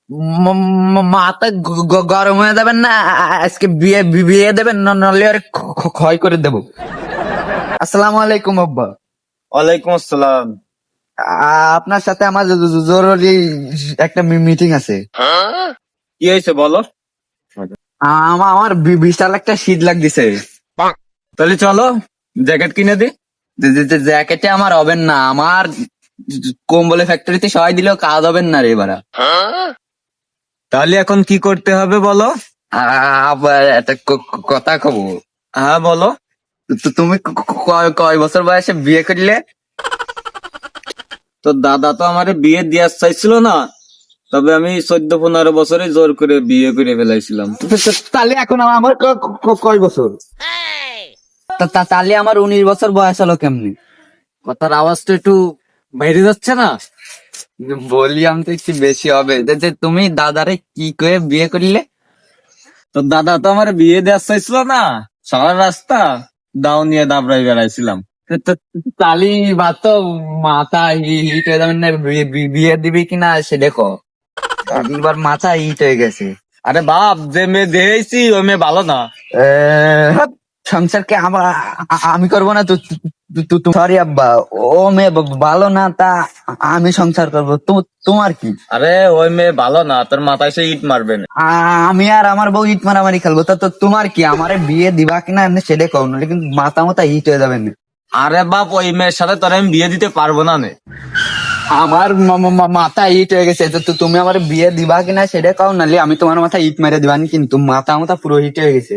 মাথা গরম হয়ে যাবেন না, আজকে বিয়ে বিয়ে দেবেন, নলে আর ক্ষয় করে দেবো। আসসালামু আলাইকুম আব্বা। ওয়ালাইকুম আসসালাম। আপনার সাথে আমার জরুরি একটা মিটিং আছে। কি হয়েছে বলো? আমার বিশাল একটা শীত লাগতেছে। তাহলে চলো জ্যাকেট কিনে দি। জ্যাকেটে আমার হবেন না, আমার কম্বলে ফ্যাক্টরিতে সবাই দিলেও কাজ হবেন না রে এবার। তাহলে এখন কি করতে হবে বলো? আবার একটা কথা কব। হ্যাঁ বলো। তুমি কয় বছর বয়সে বিয়ে করলে? তো দাদা তো আমারে বিয়ে দেওয়ার চাইছিল না, তবে আমি 14-15 বছরে জোর করে বিয়ে করে ফেলাইছিলাম। তাহলে এখন আমার কয় বছর? তাহলে আমার 19 বছর বয়স হলো কেমনি? কথার আওয়াজটা একটু বাইরে যাচ্ছে না? ভলিউম তো একটু বেশি হবে। যে তুমি দাদারে কি করে বিয়ে করলে? তো দাদা তো আমার বিয়ে দেওয়ার চাইছিল না, সারা রাস্তা দাও নিয়ে দাবড়াই বেড়াইছিলাম। তালি বা তো মাথা হিট হয়ে যাবেন না, বিয়ে দিবি কিনা সে দেখো। এবার মাথা হিট হয়ে গেছে। আরে বাপ, যে মেয়ে দেখেছি ওই মেয়ে ভালো না। হাট, সংসারকে আমি করবো না। সরি আব্বা, ও মেয়ে ভালো না, তা আমি সংসার করবো। তোমার কি? আরে ওই মেয়ে ভালো না, তোর মাথায় সে ইট মারবে না। আমি আর আমার বউ ইট মারামারি খেলবো, তা তো তোমার কি? আমারে বিয়ে দিবা কিনা এমনি সেটা কও, নাহলে কিন্তু মাথা মাথা হিট হয়ে যাবেন। আরে বাপ, ওই মেয়ের সাথে তোর আমি বিয়ে দিতে পারবো না নে। আমার মাথা ইট হয়ে গেছে, তো তুমি আমার বিয়ে দিবা কিনা সেটা কও, নাহলে আমি তোমার মাথা ইট মেরে দিবানি, কিন্তু মাথা মাথা পুরো হিট হয়ে গেছে।